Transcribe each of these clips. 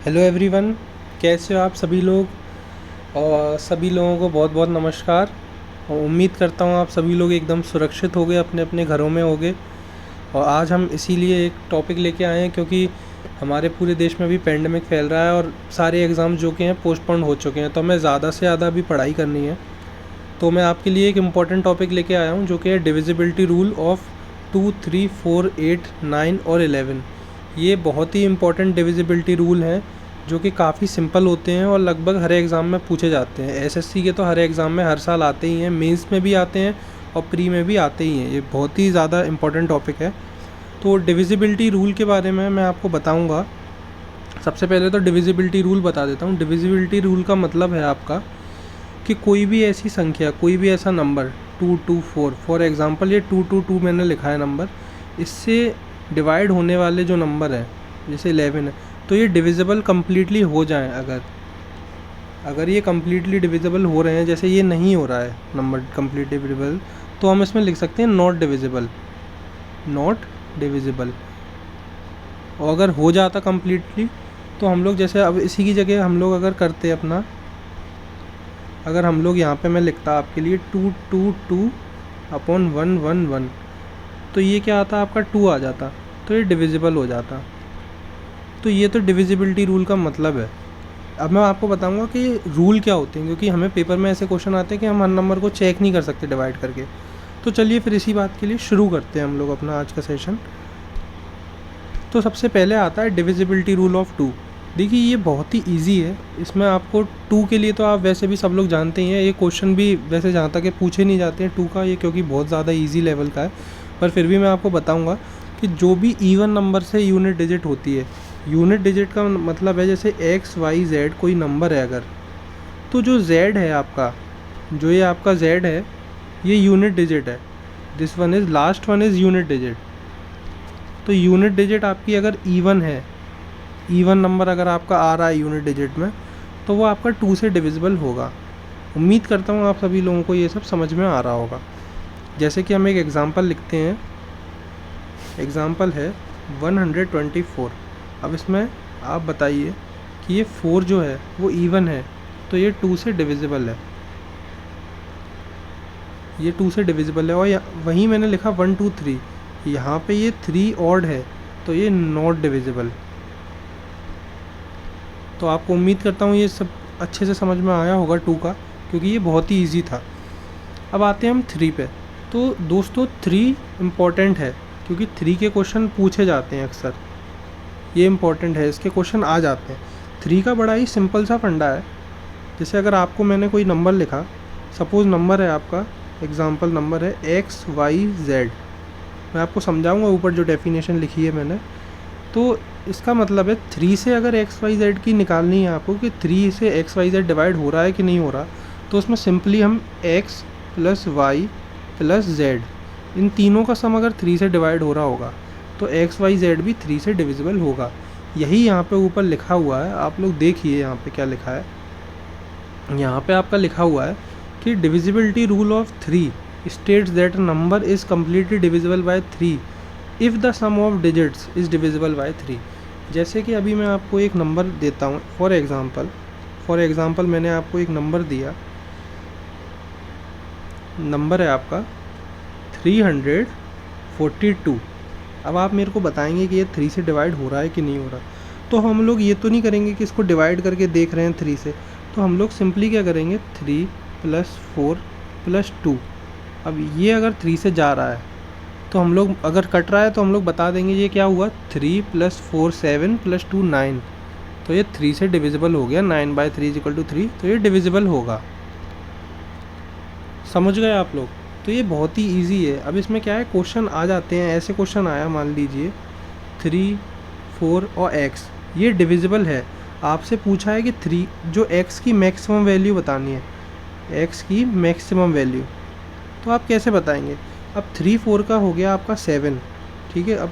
Hello everyone, कैसे हो आप सभी लोग। और सभी लोगों को बहुत बहुत नमस्कार। और उम्मीद करता हूँ आप सभी लोग एकदम सुरक्षित होंगे, अपने अपने घरों में होंगे। और आज हम इसीलिए एक टॉपिक लेके आए हैं क्योंकि हमारे पूरे देश में भी पेंडेमिक फैल रहा है और सारे एग्ज़ाम जो कि हैं पोस्टपोन हो चुके हैं, तो हमें ज़्यादा से ज़्यादा अभी पढ़ाई करनी है। तो मैं आपके लिए एक इम्पॉर्टेंट टॉपिक लेके आया हूँ जो कि है डिविजिबिलिटी रूल ऑफ 2, 3, 4, 8, 9 और 11। ये बहुत ही इम्पॉर्टेंट डिविजिबिलिटी रूल हैं जो कि काफ़ी सिंपल होते हैं और लगभग हर एग्ज़ाम में पूछे जाते हैं। एसएससी के तो हर एग्ज़ाम में हर साल आते ही हैं, मेंस में भी आते हैं और प्री में भी आते ही हैं। ये बहुत ही ज़्यादा इम्पॉर्टेंट टॉपिक है। तो डिविजिबिलिटी रूल के बारे में मैं आपको बताऊंगा। सबसे पहले तो डिविजिबिलिटी रूल बता देता हूँ। डिविजिबिलिटी रूल का मतलब है आपका कि कोई भी ऐसी संख्या, कोई भी ऐसा नंबर 224, फॉर एग्ज़ाम्पल ये 222 मैंने लिखा है नंबर, इससे डिवाइड होने वाले जो नंबर हैं जैसे 11 है, तो ये डिविजिबल कम्प्लीटली हो जाएं। अगर ये कम्प्लीटली डिविजिबल हो रहे हैं, जैसे ये नहीं हो रहा है नंबर कम्प्लीट डिविजिबल, तो हम इसमें लिख सकते हैं नॉट डिविजिबल। Not divisible. और अगर हो जाता कम्प्लीटली तो हम लोग जैसे अब इसी की जगह हम लोग अगर करते अपना, अगर हम लोग यहाँ पे मैं लिखता आपके लिए 222/111, तो ये क्या आता आपका 2 आ जाता, तो ये डिविजिबल हो जाता। तो ये तो डिविजिबिलिटी रूल का मतलब है। अब मैं आपको बताऊंगा कि रूल क्या होते हैं, क्योंकि हमें पेपर में ऐसे क्वेश्चन आते हैं कि हम हर नंबर को चेक नहीं कर सकते डिवाइड करके। तो चलिए फिर इसी बात के लिए शुरू करते हैं हम लोग अपना आज का सेशन। तो सबसे पहले आता है डिविजिबिलिटी रूल ऑफ 2। देखिए ये बहुत ही इजी है। इसमें आपको 2 के लिए तो आप वैसे भी सब लोग जानते ही हैं। ये क्वेश्चन भी वैसे जहाँ तक पूछे नहीं जाते हैं 2 का, ये क्योंकि बहुत ज़्यादा इजी लेवल का है। पर फिर भी मैं आपको बताऊंगा कि जो भी इवन नंबर से यूनिट डिजिट होती है, यूनिट डिजिट का मतलब है जैसे एक्स वाई जेड कोई नंबर है अगर, तो जो जेड है आपका, जो ये आपका जेड है, ये यूनिट डिजिट है। This one is last one is unit digit. तो यूनिट डिजिट आपकी अगर इवन है, इवन नंबर अगर आपका आ रहा है यूनिट डिजिट में, तो वो आपका 2 से डिविजिबल होगा। उम्मीद करता हूँ आप सभी लोगों को ये सब समझ में आ रहा होगा। जैसे कि हम एक एग्ज़ाम्पल लिखते हैं। एग्ज़ाम्पल है 124। अब इसमें आप बताइए कि ये 4 जो है वो इवन है, तो ये 2 से डिविजिबल है। ये 2 से डिविजिबल है। और वहीं मैंने लिखा 1 2 3, यहाँ पे ये 3 ऑड है, तो ये नॉट डिविजिबल। तो आपको उम्मीद करता हूँ ये सब अच्छे से समझ में आया होगा 2 का, क्योंकि ये बहुत ही ईजी था। अब आते हैं हम 3 पे। तो दोस्तों 3 इम्पॉर्टेंट है क्योंकि 3 के क्वेश्चन पूछे जाते हैं अक्सर। ये इम्पॉर्टेंट है, इसके क्वेश्चन आ जाते हैं। 3 का बड़ा ही सिंपल सा फंडा है। जैसे अगर आपको मैंने कोई नंबर लिखा, सपोज़ नंबर है आपका, एग्ज़ाम्पल नंबर है XYZ। मैं आपको समझाऊंगा ऊपर जो डेफिनेशन लिखी है मैंने। तो इसका मतलब है 3 से अगर XYZ की निकालनी है आपको कि 3 से XYZ डिवाइड हो रहा है कि नहीं हो रहा, तो उसमें सिंपली हम X + Y + Z, इन तीनों का सम अगर 3 से डिवाइड हो रहा होगा तो XYZ भी 3 से डिविजिबल होगा। यही यहाँ पे ऊपर लिखा हुआ है। आप लोग देखिए यहाँ पे क्या लिखा है। यहाँ पे आपका लिखा हुआ है कि divisibility rule of 3 states that number is completely divisible by 3 if the sum of digits is divisible by 3। जैसे कि अभी मैं आपको एक नंबर देता हूँ। फॉर एग्ज़ाम्पल मैंने आपको एक नंबर दिया। नंबर है आपका 342। अब आप मेरे को बताएंगे कि ये 3 से डिवाइड हो रहा है कि नहीं हो रहा। तो हम लोग ये तो नहीं करेंगे कि इसको डिवाइड करके देख रहे हैं 3 से, तो हम लोग सिंपली क्या करेंगे 3 + 4 + 2। अब ये अगर 3 से जा रहा है तो हम लोग अगर कट रहा है तो हम लोग बता देंगे ये क्या हुआ, 3 + 4 7 + 2 9, तो ये 3 से डिविजिबल हो गया। 9/3 = 3, तो ये डिविजिबल होगा। समझ गए आप लोग। तो ये बहुत ही इजी है। अब इसमें क्या है, क्वेश्चन आ जाते हैं। ऐसे क्वेश्चन आया, मान लीजिए 3, 4 और x ये डिविजिबल है। आपसे पूछा है कि 3 जो x की मैक्सिमम वैल्यू बतानी है, x की मैक्सिमम वैल्यू, तो आप कैसे बताएंगे। अब 3 4 का हो गया आपका 7, ठीक है। अब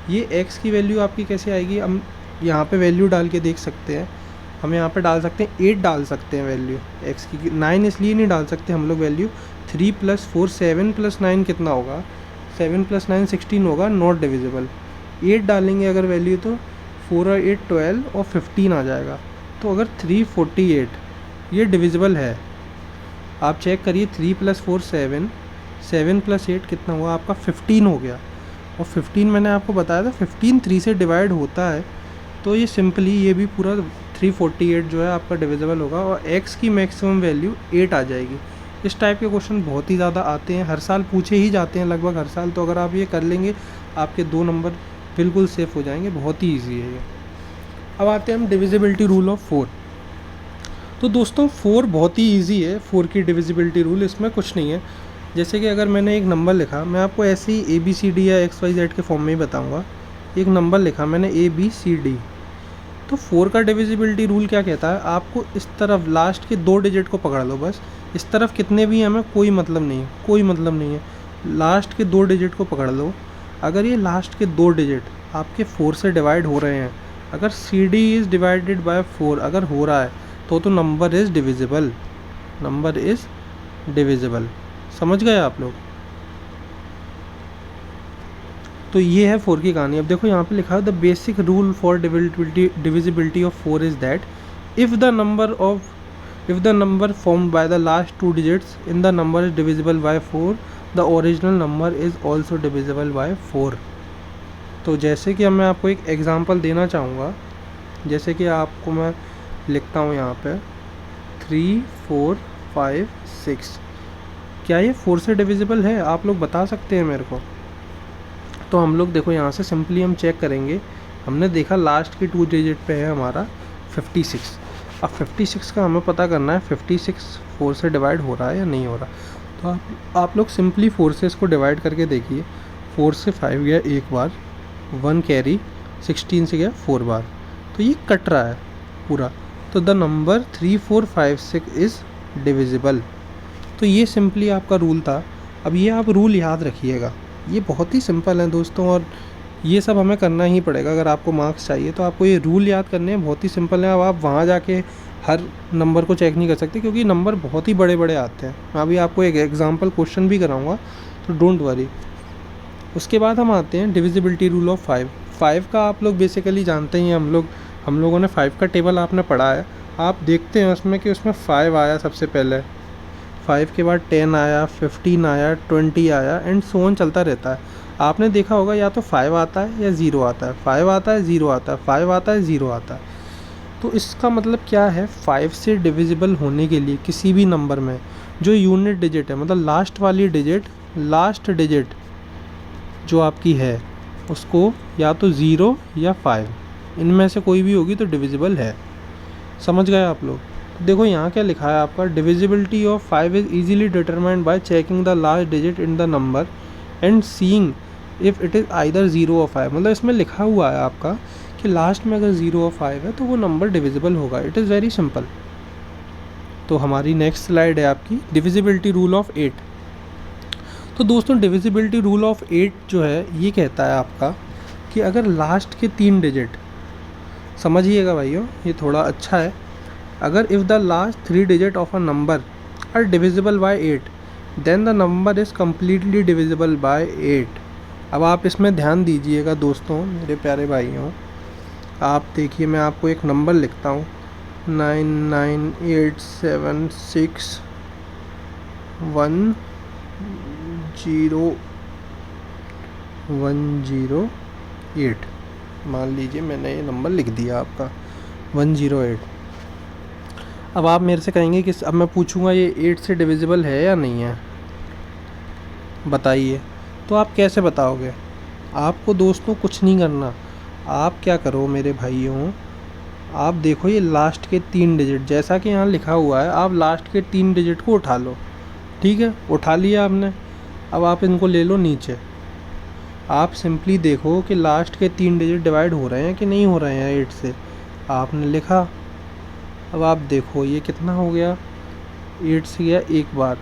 ये x की वैल्यू आपकी कैसे आएगी, हम यहाँ पे वैल्यू डाल के देख सकते हैं। हम यहाँ पे डाल सकते हैं 8 डाल सकते हैं वैल्यू x की। 9 इसलिए नहीं डाल सकते हम लोग वैल्यू। 3 + 4 7 + 9 कितना होगा, 7 + 9 16 होगा, नॉट डिविजिबल। 8 डालेंगे अगर वैल्यू तो 4 और 8 12 और 15 आ जाएगा। तो अगर 348 ये डिविजिबल है, आप चेक करिए, 3 + 4 7, 7 + 8 कितना हुआ आपका 15 हो गया। और 15 मैंने आपको बताया था 15 3 से डिवाइड होता है, तो ये सिंपली ये भी पूरा 348 जो है आपका डिविजिबल होगा और x की मैक्सिमम वैल्यू 8 आ जाएगी। इस टाइप के क्वेश्चन बहुत ही ज़्यादा आते हैं, हर साल पूछे ही जाते हैं लगभग हर साल। तो अगर आप ये कर लेंगे आपके 2 नंबर बिल्कुल सेफ हो जाएंगे, बहुत ही ईजी है ये। अब आते हैं हम डिविजिबिलिटी रूल ऑफ 4। तो दोस्तों 4 बहुत ही ईजी है, 4 की डिविजिबिलिटी रूल, इसमें कुछ नहीं है। जैसे कि अगर मैंने एक नंबर लिखा, मैं आपको ऐसे ही ABCD या XYZ के फॉर्म में ही बताऊँगा। एक नंबर लिखा मैंने ABCD, तो 4 का डिविजिबिलिटी रूल क्या कहता है, आपको इस तरफ लास्ट के 2 डिजिट को पकड़ लो बस। इस तरफ कितने भी हैं हमें कोई मतलब नहीं है, कोई मतलब नहीं है। लास्ट के 2 डिजिट को पकड़ लो। अगर ये लास्ट के 2 डिजिट आपके 4 से डिवाइड हो रहे हैं, अगर CD इज़ डिवाइडेड बाय 4 अगर हो रहा है तो number is divisible, number is divisible. समझ गए आप लोग? तो ये है 4 की कहानी। अब देखो यहाँ पे लिखा है the basic rule for divisibility of 4 is that if the number formed by the last 2 digits in the number is divisible by 4, the original number is also divisible by 4। तो जैसे कि मैं आपको एक एग्जांपल देना चाहूँगा, जैसे कि आपको मैं लिखता हूँ यहाँ पे 3 4 5 6, क्या ये 4 से डिविजिबल है? आप लोग बता सकते हैं मेरे को। तो हम लोग देखो यहाँ से सिंपली हम चेक करेंगे। हमने देखा लास्ट की 2 डिजिट पे है हमारा 56। अब 56 का हमें पता करना है 56 4 से डिवाइड हो रहा है या नहीं हो रहा। तो आप लोग सिंपली 4 से इसको डिवाइड करके देखिए। 4 से 5 गया एक बार, 1 कैरी, 16 से गया 4 बार, तो ये कट रहा है पूरा। तो द नंबर 3 4 5 6 इज़ डिविजिबल। तो ये सिंपली आपका रूल था। अब ये आप रूल याद रखिएगा, ये बहुत ही सिंपल है दोस्तों, और ये सब हमें करना ही पड़ेगा। अगर आपको मार्क्स चाहिए तो आपको ये रूल याद करने हैं, बहुत ही सिंपल है। अब आप वहाँ जाके हर नंबर को चेक नहीं कर सकते क्योंकि नंबर बहुत ही बड़े बड़े आते हैं। मैं अभी आपको एक एग्जांपल क्वेश्चन भी कराऊंगा, तो डोंट वरी। उसके बाद हम आते हैं डिविजिबिलिटी रूल ऑफ 5। 5 का आप लोग बेसिकली जानते ही हैं, हम लोगों ने 5 का टेबल आपने पढ़ा है। आप देखते हैं उसमें कि उसमें 5 आया सबसे पहले, 5 के बाद 10 आया, 15 आया, 20 आया एंड सो ऑन चलता रहता है। आपने देखा होगा या तो 5 आता है या 0 आता है, 5 आता है 0 आता है, 5 आता है 0 आता है। तो इसका मतलब क्या है, 5 से डिविजिबल होने के लिए किसी भी नंबर में जो यूनिट डिजिट है, मतलब लास्ट वाली डिजिट, लास्ट डिजिट जो आपकी है उसको या तो 0 या 5 इनमें से कोई भी होगी तो डिविजिबल है। समझ गए आप लोग? देखो यहाँ क्या लिखा है आपका, divisibility of 5 is easily determined by checking the last digit in the number and seeing if it is either 0 और 5। मतलब इसमें लिखा हुआ है आपका कि लास्ट में अगर 0 और 5 है तो वो नंबर डिविजिबल होगा। It is very simple. तो हमारी नेक्स्ट स्लाइड है आपकी डिविजिबिलिटी रूल ऑफ 8। तो दोस्तों डिविजिबिलिटी रूल ऑफ 8 जो है ये कहता है आपका कि अगर लास्ट के 3 डिजिट, समझिएगा भाइयों ये थोड़ा अच्छा है, अगर if the last 3 digit of a number are divisible by 8 then the number is completely divisible by 8। अब आप इसमें ध्यान दीजिएगा दोस्तों, मेरे प्यारे भाइयों। आप देखिए मैं आपको एक नंबर लिखता हूँ 99876100108। मान लीजिए मैंने ये नंबर लिख दिया आपका 108। अब आप मेरे से कहेंगे कि अब मैं पूछूंगा ये 8 से डिविजिबल है या नहीं है, बताइए। तो आप कैसे बताओगे? आपको दोस्तों कुछ नहीं करना। आप क्या करो मेरे भाइयों, आप देखो ये लास्ट के 3 डिजिट जैसा कि यहाँ लिखा हुआ है, आप लास्ट के 3 डिजिट को उठा लो। ठीक है, उठा लिया आपने। अब आप इनको ले लो नीचे। आप सिंपली देखो कि लास्ट के 3 डिजिट डिवाइड हो रहे हैं कि नहीं हो रहे हैं 8 से। आपने लिखा। अब आप देखो ये कितना हो गया, 8 से गया एक बार,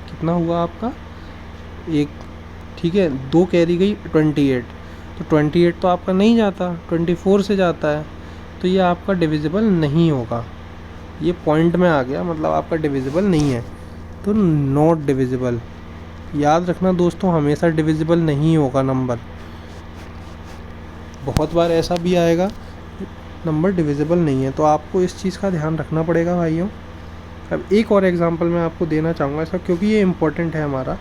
कितना हुआ आपका 1। ठीक है, 2 कैरी गई 28। तो 28 तो आपका नहीं जाता, 24 से जाता है, तो ये आपका डिविजिबल नहीं होगा। ये पॉइंट में आ गया, मतलब आपका डिविजिबल नहीं है, तो नॉट डिविजिबल। याद रखना दोस्तों, हमेशा डिविजिबल नहीं होगा नंबर। बहुत बार ऐसा भी आएगा नंबर डिविजिबल नहीं है। तो आपको इस चीज़ का ध्यान रखना पड़ेगा भाइयों। अब एक और एग्जांपल मैं आपको देना चाहूँगा इसका, क्योंकि ये इम्पोर्टेंट है हमारा।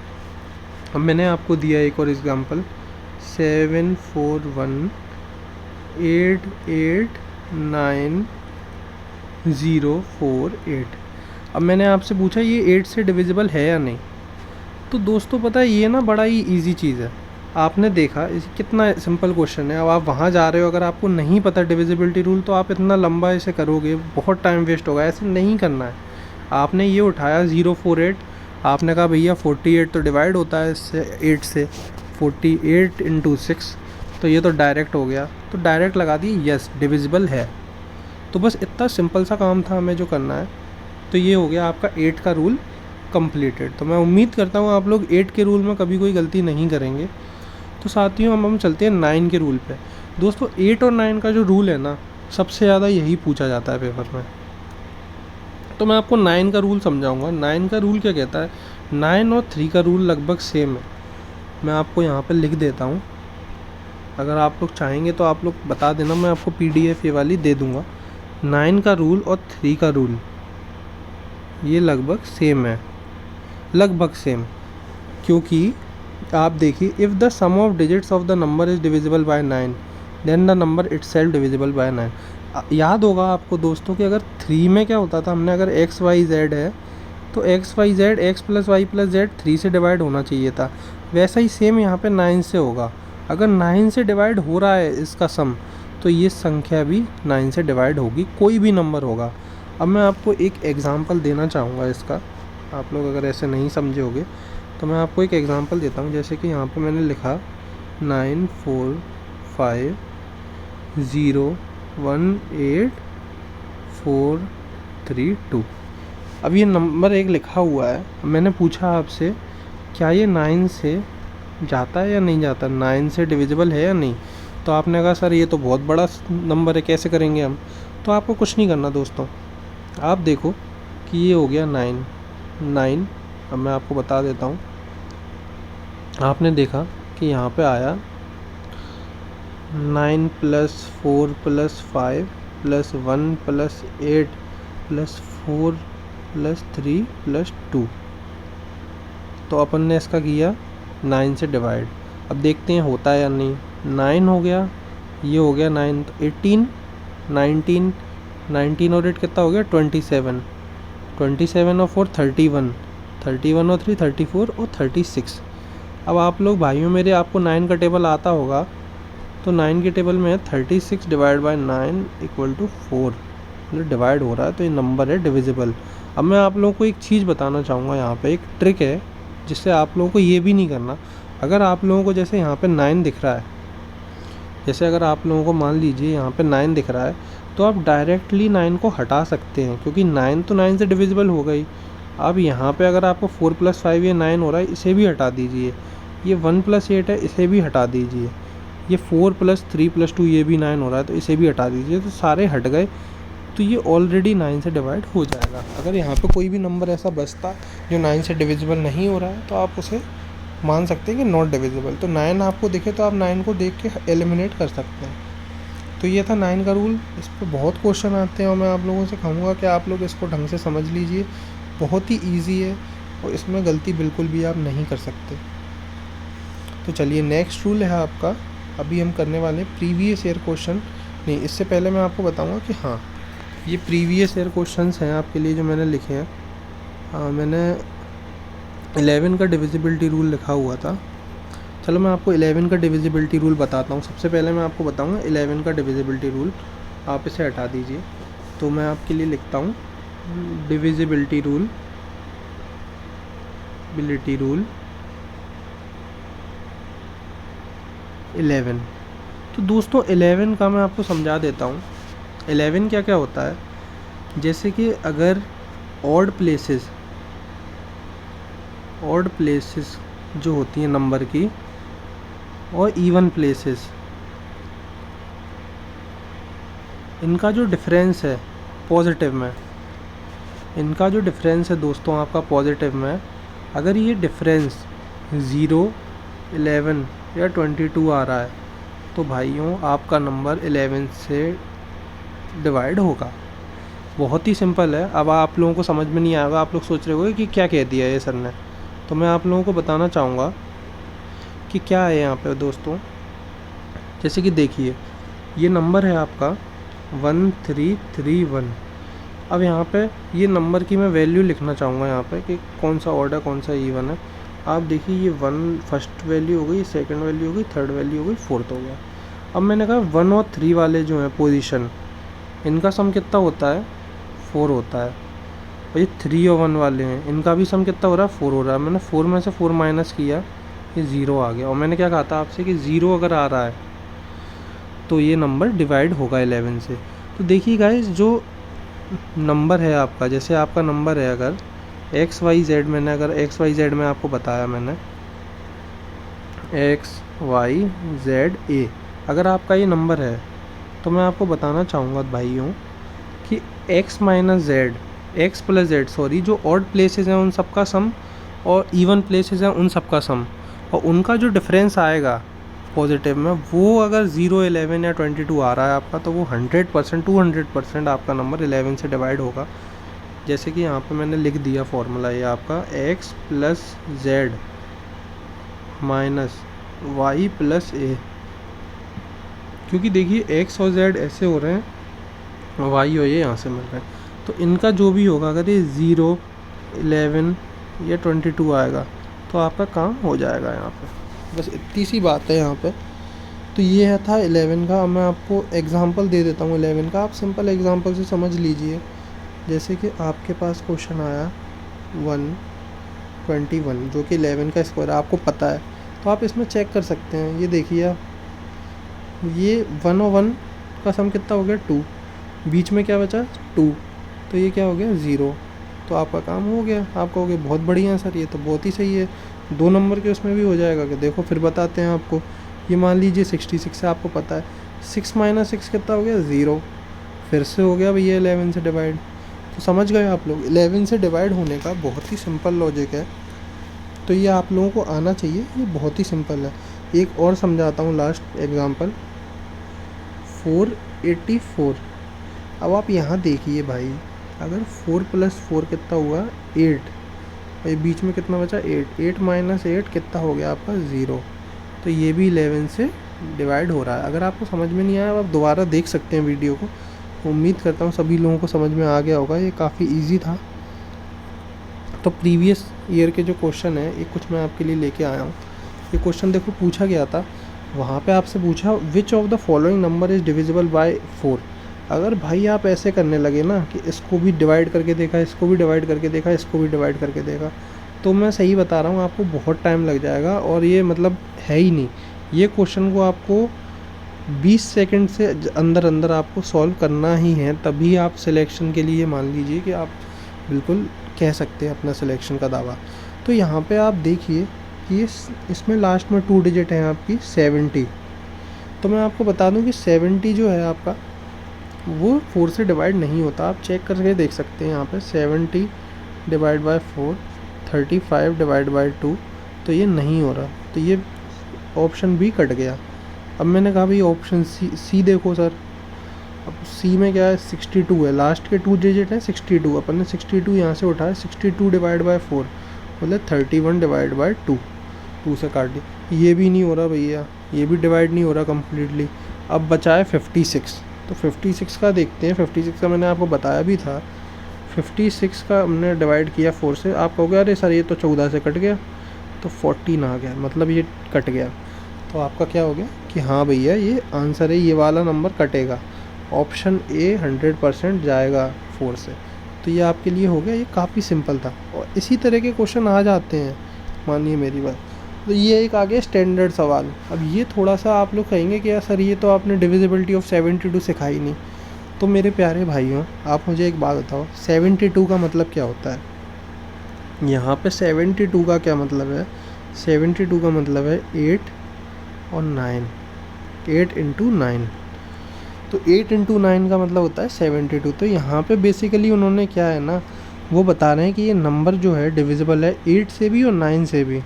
अब मैंने आपको दिया एक और एग्जांपल 741889048। अब मैंने आपसे पूछा ये 8 से डिविजिबल है या नहीं। तो दोस्तों पता है ये ना बड़ा ही इजी चीज़ है। आपने देखा इस कितना सिंपल क्वेश्चन है। अब आप वहाँ जा रहे हो, अगर आपको नहीं पता डिविजिबिलिटी रूल तो आप इतना लंबा इसे करोगे, बहुत टाइम वेस्ट होगा। ऐसे नहीं करना है। आपने ये उठाया 048, आपने कहा भैया 48 तो डिवाइड होता है इससे 8 से, 48 × 6, तो ये तो डायरेक्ट हो गया, तो डायरेक्ट लगा दिए यस डिविजिबल है। तो बस इतना सिंपल सा काम था हमें जो करना है। तो ये हो गया आपका 8 का रूल कंप्लीटेड। तो मैं उम्मीद करता हूँ आप लोग 8 के रूल में कभी कोई गलती नहीं करेंगे। तो साथियों हम चलते हैं 9 के रूल पे। दोस्तों 8 और 9 का जो रूल है ना, सबसे ज़्यादा यही पूछा जाता है पेपर में। तो मैं आपको 9 का रूल समझाऊंगा। 9 का रूल क्या कहता है। 9 और 3 का रूल लगभग सेम है। मैं आपको यहाँ पर लिख देता हूँ, अगर आप लोग चाहेंगे तो आप लोग बता देना, मैं आपको PDF ये वाली दे दूँगा। 9 का रूल और 3 का रूल ये लगभग सेम है, लगभग सेम। क्योंकि आप देखिए, if the sum of digits of the number is divisible by 9 then the number itself divisible by 9। याद होगा आपको दोस्तों कि अगर 3 में क्या होता था, हमने अगर x y z है तो x y z x + y + z 3 से डिवाइड होना चाहिए था। वैसा ही सेम यहाँ पे 9 से होगा। अगर 9 से डिवाइड हो रहा है इसका सम, तो ये संख्या भी 9 से डिवाइड होगी, कोई भी नंबर होगा। अब मैं आपको एक एग्ज़ाम्पल देना चाहूँगा इसका। आप लोग अगर ऐसे नहीं समझे होगे तो मैं आपको एक एग्ज़ाम्पल देता हूँ। जैसे कि यहाँ पे मैंने लिखा 945018432। अब ये नंबर एक लिखा हुआ है। मैंने पूछा आपसे क्या ये 9 से जाता है या नहीं जाता, 9 से डिविजिबल है या नहीं। तो आपने कहा सर ये तो बहुत बड़ा नंबर है, कैसे करेंगे हम। तो आपको कुछ नहीं करना दोस्तों। आप देखो कि ये हो गया 9। अब मैं आपको बता देता हूँ। आपने देखा कि यहाँ पे आया 9 + 4 + 5 + 1 + 8 + 4 + 3 + 2। तो अपन ने इसका किया 9 से डिवाइड। अब देखते हैं होता है या नहीं। 9 हो गया, ये हो गया 9, तो 18 19 19 और 8 कितना हो गया 27 27 और 4 31 31 और 3 34 और 36। अब आप लोग भाइयों मेरे, आपको 9 का टेबल आता होगा, तो 9 के टेबल में 36 डिवाइड बाय 9 = 4, मतलब डिवाइड हो रहा है, तो ये नंबर है डिविजिबल। अब मैं आप लोगों को एक चीज़ बताना चाहूँगा, यहाँ पे एक ट्रिक है जिससे आप लोगों को ये भी नहीं करना। अगर आप लोगों को जैसे यहाँ पे 9 दिख रहा है, जैसे अगर आप लोगों को मान लीजिए यहाँ पे 9 दिख रहा है, तो आप डायरेक्टली 9 को हटा सकते हैं, क्योंकि 9 तो 9 से डिविजिबल हो गई। अब यहाँ पे अगर आपको 4 + 5 ये 9 हो रहा है, इसे भी हटा दीजिए। ये 1 + 8 है, इसे भी हटा दीजिए। ये 4 + 3 + 2 ये भी 9 हो रहा है, तो इसे भी हटा दीजिए। तो सारे हट गए, तो ये ऑलरेडी 9 से डिवाइड हो जाएगा। अगर यहाँ पे कोई भी नंबर ऐसा बचता जो 9 से डिविजिबल नहीं हो रहा है, तो आप उसे मान सकते हैं कि नॉट डिविजिबल। तो 9 आपको दिखे तो आप 9 को देख के एलिमिनेट कर सकते हैं। तो ये था 9 का रूल। इस पर बहुत क्वेश्चन आते हैं और मैं आप लोगों से कहूँगा कि आप लोग इसको ढंग से समझ लीजिए। बहुत ही ईजी है और इसमें गलती बिल्कुल भी आप नहीं कर सकते। तो चलिए नेक्स्ट रूल है आपका, अभी हम करने वाले प्रीवियस ईयर क्वेश्चन। नहीं, इससे पहले मैं आपको बताऊंगा कि हाँ, ये प्रीवियस ईयर क्वेश्चंस हैं आपके लिए जो मैंने लिखे हैं। मैंने 11 का डिविजिबिलिटी रूल लिखा हुआ था। चलो मैं आपको 11 का डिविजिबिलिटी रूल बताता हूँ। सबसे पहले मैं आपको बताऊँगा 11 का डिविजिबिलिटी रूल। आप इसे हटा दीजिए। तो मैं आपके लिए लिखता हूँ डिविजिबिलिटी रूल 11। तो दोस्तों 11 का मैं आपको समझा देता हूँ। 11 क्या क्या होता है। जैसे कि अगर ऑड प्लेसेस जो होती हैं नंबर की, और इवन प्लेसेस, इनका जो डिफरेंस है पॉजिटिव में, इनका जो डिफरेंस है दोस्तों आपका पॉजिटिव में, अगर ये डिफरेंस 0, 11 या 22 आ रहा है, तो भाइयों आपका नंबर 11 से डिवाइड होगा। बहुत ही सिंपल है। अब आप लोगों को समझ में नहीं आएगा, आप लोग सोच रहे होंगे कि क्या कह दिया ये सर ने, तो मैं आप लोगों को बताना चाहूँगा कि क्या है यहाँ पे दोस्तों। जैसे कि देखिए, ये नंबर है आपका 1331। अब यहाँ पे ये नंबर की मैं वैल्यू लिखना चाहूँगा यहाँ पे कि कौन सा ऑर्डर कौन सा इवन है। आप देखिए, ये 1 फर्स्ट वैल्यू हो गई, सेकंड वैल्यू हो गई, थर्ड वैल्यू हो गई, फोर्थ हो गया। अब मैंने कहा 1 और 3 वाले जो हैं पोजीशन, इनका सम कितना होता है, 4 होता है। और ये 3 और 1 वाले हैं, इनका भी सम कितना हो रहा है, 4 हो रहा है। मैंने 4 में से 4 माइनस किया, ये 0 आ गया। और मैंने क्या कहा था आपसे कि 0 अगर आ रहा है तो ये नंबर डिवाइड होगा 11 से। तो देखिए गाइस, जो नंबर है आपका, जैसे आपका नंबर है अगर XYZ, मैंने अगर XYZ में आपको बताया, मैंने XYZA, अगर आपका ये नंबर है तो मैं आपको बताना चाहूँगा भाइयों कि x minus Z, x plus Z sorry, जो ऑड प्लेसेस हैं उन सब का सम और इवन प्लेसेस हैं उन सब का सम, और उनका जो डिफरेंस आएगा पॉजिटिव में, वो अगर 0, 11 या 22 आ रहा है आपका, तो वो 100% 200% आपका नंबर 11 से डिवाइड होगा। जैसे कि यहाँ पे मैंने लिख दिया फॉर्मूला, ये आपका x plus z minus y plus a, क्योंकि देखिए x और z ऐसे हो रहे हैं, y और ये यहाँ से मिल रहे हैं, तो इनका जो भी होगा, अगर ये 0, 11 या 22 आएगा तो आपका काम हो जाएगा यहाँ पे। बस इतनी सी बात है यहाँ पे। तो ये है था 11 का। अब मैं आपको एग्जांपल दे देता हूँ 11 का, आप सिंपल एग्जांपल से समझ लीजिए। जैसे कि आपके पास क्वेश्चन आया 121, जो कि 11 का स्क्वायर आपको पता है, तो आप इसमें चेक कर सकते हैं। ये देखिए आप, ये 1 और 1 का सम कितना हो गया, 2, बीच में क्या बचा 2, तो ये क्या हो गया 0। तो आपका काम हो गया। आप कहोगे बहुत बढ़िया सर, ये तो बहुत ही सही है, 2 नंबर के उसमें भी हो जाएगा। कि देखो फिर बताते हैं आपको। ये मान लीजिए 66 है, आपको पता है 6 माइनस 6 कितना हो गया 0, फिर से हो गया भैया 11 से डिवाइड। तो समझ गए आप लोग, 11 से डिवाइड होने का बहुत ही सिंपल लॉजिक है। तो ये आप लोगों को आना चाहिए, ये बहुत ही सिंपल है। एक और समझाता हूँ लास्ट एग्जांपल, 484। अब आप यहाँ देखिए भाई, अगर 4 प्लस 4 कितना हुआ 8, और ये बीच में कितना बचा 8, 8 माइनस 8 कितना हो गया आपका 0। तो ये भी 11 से डिवाइड हो रहा है। अगर आपको समझ में नहीं आया, आप दोबारा देख सकते हैं वीडियो को। उम्मीद करता हूँ सभी लोगों को समझ में आ गया होगा, ये काफ़ी इजी था। तो प्रीवियस ईयर के जो क्वेश्चन है, ये कुछ मैं आपके लिए लेके आया हूँ। ये क्वेश्चन देखो पूछा गया था, वहाँ पे आपसे पूछा which of the following number is divisible bye 4। अगर भाई आप ऐसे करने लगे ना कि इसको भी डिवाइड करके देखा, इसको भी डिवाइड करके देखा, इसको भी डिवाइड करके देखा, तो मैं सही बता रहा हूँ आपको बहुत टाइम लग जाएगा। और ये मतलब है ही नहीं, ये क्वेश्चन को आपको 20 सेकंड से अंदर अंदर आपको सॉल्व करना ही है, तभी आप सिलेक्शन के लिए मान लीजिए कि आप बिल्कुल कह सकते हैं अपना सिलेक्शन का दावा। तो यहाँ पे आप देखिए कि इसमें लास्ट में 2 डिजिट हैं आपकी 70। तो मैं आपको बता दूं कि 70 जो है आपका वो 4 से डिवाइड नहीं होता। आप चेक करके देख सकते हैं यहाँ पे 70 डिवाइड बाय 4, 35 डिवाइड बाय 2, तो ये नहीं हो रहा, तो ये ऑप्शन बी कट गया। अब मैंने कहा भाई ऑप्शन सी देखो सर, अब सी में क्या है 62 है, लास्ट के 2 डिजिट है 62, अपन ने 62 यहाँ से उठाया, 62 डिवाइड बाय 4 मतलब 31 डिवाइड बाय 2, 2 से काट दिया, ये भी नहीं हो रहा भैया, ये भी डिवाइड नहीं हो रहा कम्प्लीटली। अब बचा है 56, तो 56 का देखते हैं। 56 का मैंने आपको बताया भी था, 56 का हमने डिवाइड किया 4 से। आप कहोगे अरे सर ये तो 14 से कट गया, तो 14 आ गया, मतलब ये कट गया। तो आपका क्या हो गया कि हाँ भैया ये आंसर है, ये वाला नंबर कटेगा, ऑप्शन ए 100% जाएगा 4 से। तो ये आपके लिए हो गया, ये काफ़ी सिंपल था। और इसी तरह के क्वेश्चन आ जाते हैं, मानिए मेरी बात। तो ये एक आ गया स्टैंडर्ड सवाल। अब ये थोड़ा सा आप लोग कहेंगे कि यार सर ये तो आपने डिविजिबिलिटी ऑफ 72 सिखाई नहीं। तो मेरे प्यारे भाइयों, आप मुझे एक बात बताओ, 72 का मतलब क्या होता है? यहाँ पे 72 का क्या मतलब है? 72 का मतलब है 8 और 9, 8 इंटू 9। तो 8 इंटू 9 का मतलब होता है 72। तो यहाँ पे बेसिकली उन्होंने क्या है ना, वो बता रहे हैं कि ये नंबर जो है डिविजिबल है 8 से भी और 9 से भी।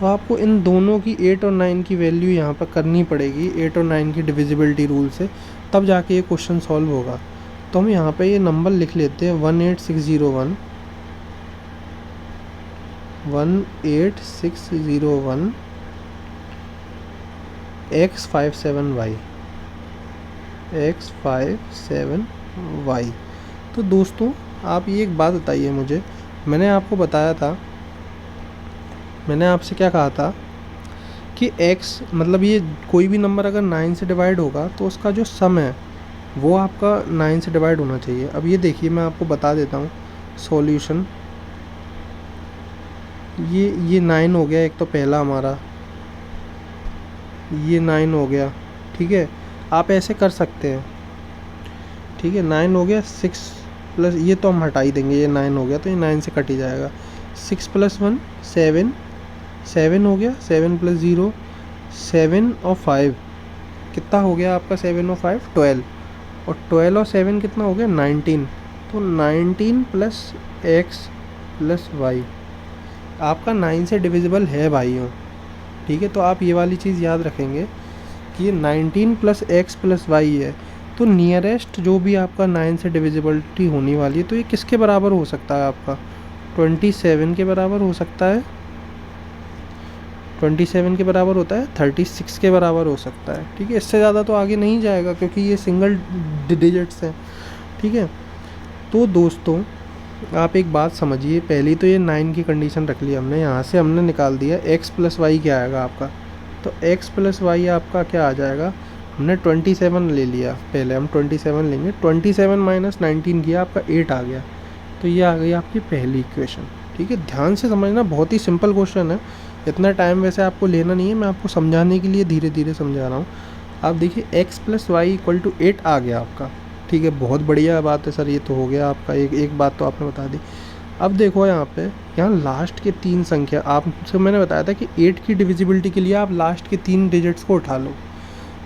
तो आपको इन दोनों की 8 और 9 की वैल्यू यहाँ पर करनी पड़ेगी, 8 और 9 की डिविजिबिलिटी रूल से, तब जाके ये क्वेश्चन सॉल्व होगा। तो हम यहाँ पे ये नंबर लिख लेते हैं 18601 X57Y X57Y। तो दोस्तों आप ये एक बात बताइए मुझे, मैंने आपको बताया था, मैंने आपसे क्या कहा था कि x मतलब ये कोई भी नंबर अगर 9 से डिवाइड होगा तो उसका जो सम है वो आपका 9 से डिवाइड होना चाहिए। अब ये देखिए मैं आपको बता देता हूँ सॉल्यूशन। ये 9 हो गया, एक तो पहला हमारा ये 9 हो गया, ठीक है। आप ऐसे कर सकते हैं, ठीक है। 9 हो गया, 6 प्लस ये तो हम हटा ही देंगे, ये 9 हो गया तो ये 9 से कट ही जाएगा। 6 + 1 7, 7 हो गया, 7 + 0 7 और 5 कितना हो गया आपका, 7 और 5 12, और 12 और 7 कितना हो गया 19। तो 19 + x + y आपका 9 से डिविजिबल है भाइयों, ठीक है। तो आप ये वाली चीज़ याद रखेंगे कि ये 19 + x + y है। तो नियरेस्ट जो भी आपका 9 से डिविजिबिलिटी होने वाली है तो ये किसके बराबर हो सकता है आपका, 27 के बराबर हो सकता है, 27 के बराबर होता है, 36 के बराबर हो सकता है, ठीक है। इससे ज़्यादा तो आगे नहीं जाएगा क्योंकि ये सिंगल डिजिट्स हैं, ठीक है। तो दोस्तों आप एक बात समझिए, पहली तो ये 9 की कंडीशन रख ली हमने, यहाँ से हमने निकाल दिया x + y क्या आएगा आपका, तो x + y आपका क्या आ जाएगा, हमने 27 ले लिया, पहले हम 27 लेंगे, 27 - 19 किया आपका 8 आ गया। तो ये आ गई आपकी पहली इक्वेशन, ठीक है। ध्यान से समझना, बहुत ही सिंपल क्वेश्चन है, इतना टाइम वैसे आपको लेना नहीं है, मैं आपको समझाने के लिए धीरे धीरे समझा रहा हूँ। आप देखिए x + y = 8 आ गया आपका, ठीक है। बहुत बढ़िया बात है सर, ये तो हो गया आपका, एक बात तो आपने बता दी। अब देखो यहाँ लास्ट के 3 संख्या, आपसे मैंने बताया था कि 8 की डिविजिबिलिटी के लिए आप लास्ट के 3 डिजिट्स को उठा लो।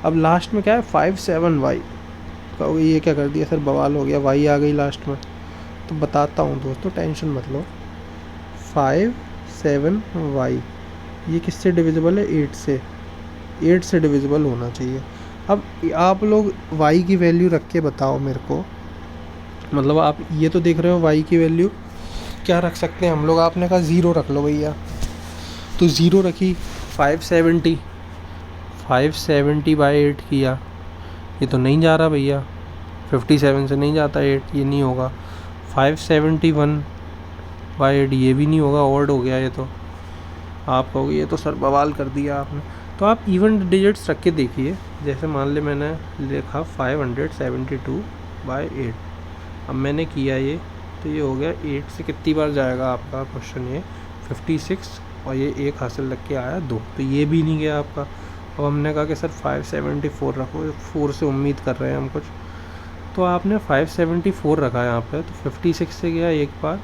अब लास्ट में क्या है 57y, कहोगे ये क्या कर दिया सर, बवाल हो गया, y आ गई लास्ट में। तो बताता हूँ दोस्तों, टेंशन मत लो। 57y ये किससे डिविजिबल है, 8 से, 8 से डिविजिबल होना चाहिए। अब आप लोग y की वैल्यू रख के बताओ मेरे को, मतलब आप ये तो देख रहे हो y की वैल्यू क्या रख सकते हैं हम लोग, आपने कहा 0 रख लो भैया, तो 0 रखी, 570/8 किया, ये तो नहीं जा रहा भैया, 57 से नहीं जाता 8, ये नहीं होगा। 571/8 ये भी नहीं होगा, ऑड हो गया ये तो। आप कहोगे ये तो सर बवाल कर दिया आपने, तो आप इवन डिजिट्स रख के देखिए। जैसे मान ले मैंने लिखा 572/8, अब मैंने किया ये, तो ये हो गया 8 से कितनी बार जाएगा आपका क्वेश्चन, ये 56, और ये 1 हासिल लग के आया 2, तो ये भी नहीं गया आपका। अब हमने कहा कि सर 574 रखो, 4 से उम्मीद कर रहे हैं हम कुछ, तो आपने 574 रखा यहाँ पे, तो 56 से गया 1 बार,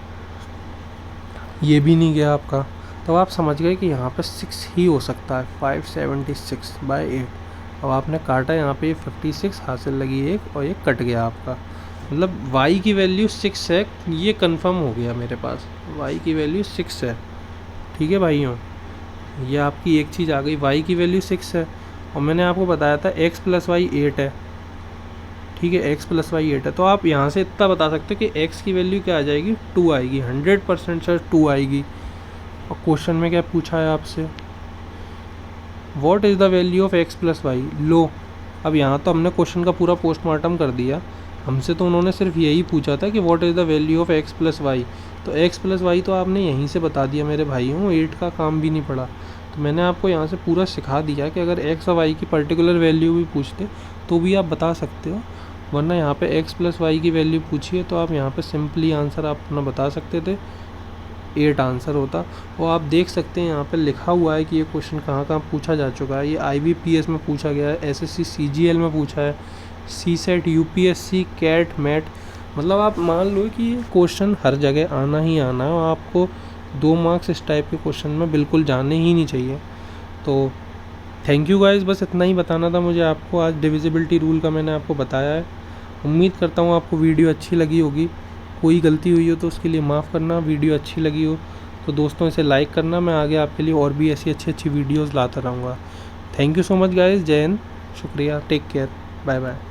ये भी नहीं गया आपका। तो आप समझ गए कि यहाँ पे 6 ही हो सकता है, 576/8। अब आपने काटा यहाँ पे 56 हासिल लगी 1, और ये कट गया आपका, मतलब y की वैल्यू 6 है, ये कंफर्म हो गया मेरे पास, y की वैल्यू 6 है, ठीक है भाइयों। ये आपकी एक चीज़ आ गई, y की वैल्यू 6 है, और मैंने आपको बताया था x + y 8 है, ठीक है, x + y 8 है। तो आप यहाँ से इतना बता सकते हो कि x की वैल्यू क्या आ जाएगी, 2 आएगी, 100% सर 2 आएगी। और क्वेश्चन में क्या पूछा है आपसे, what is the value of x + y, लो। अब यहाँ तो हमने क्वेश्चन का पूरा पोस्टमार्टम कर दिया, हमसे तो उन्होंने सिर्फ यही पूछा था कि what is the value of x + y, तो x + y तो आपने यहीं से बता दिया मेरे भाइयों, 8 का काम भी नहीं पड़ा। तो मैंने आपको यहाँ से पूरा सिखा दिया कि अगर x और y की पर्टिकुलर वैल्यू भी पूछते तो भी आप बता सकते हो, वरना यहाँ पे x + y की वैल्यू पूछिए तो आप यहाँ पे सिंपली आंसर आप अपना बता सकते थे, 8 आंसर होता। और आप देख सकते हैं यहाँ पे लिखा हुआ है कि ये क्वेश्चन कहाँ कहाँ पूछा जा चुका है। ये IBPS में पूछा गया है, SSC CGL में पूछा है, CSET UPSC कैट मैट, मतलब आप मान लो कि ये क्वेश्चन हर जगह आना ही आना है, और आपको 2 मार्क्स इस टाइप के क्वेश्चन में बिल्कुल जाने ही नहीं चाहिए। तो थैंक यू गाइस, बस इतना ही बताना था मुझे आपको, आज डिविजिबिलिटी रूल का मैंने आपको बताया है। उम्मीद करता हूँ आपको वीडियो अच्छी लगी होगी, कोई गलती हुई हो तो उसके लिए माफ़ करना, वीडियो अच्छी लगी हो तो दोस्तों इसे लाइक करना, मैं आगे आपके लिए और भी ऐसी अच्छी वीडियोज़ लाता रहूँगा। Thank you so much guys, जय हिंद, शुक्रिया, टेक केयर, बाय बाय।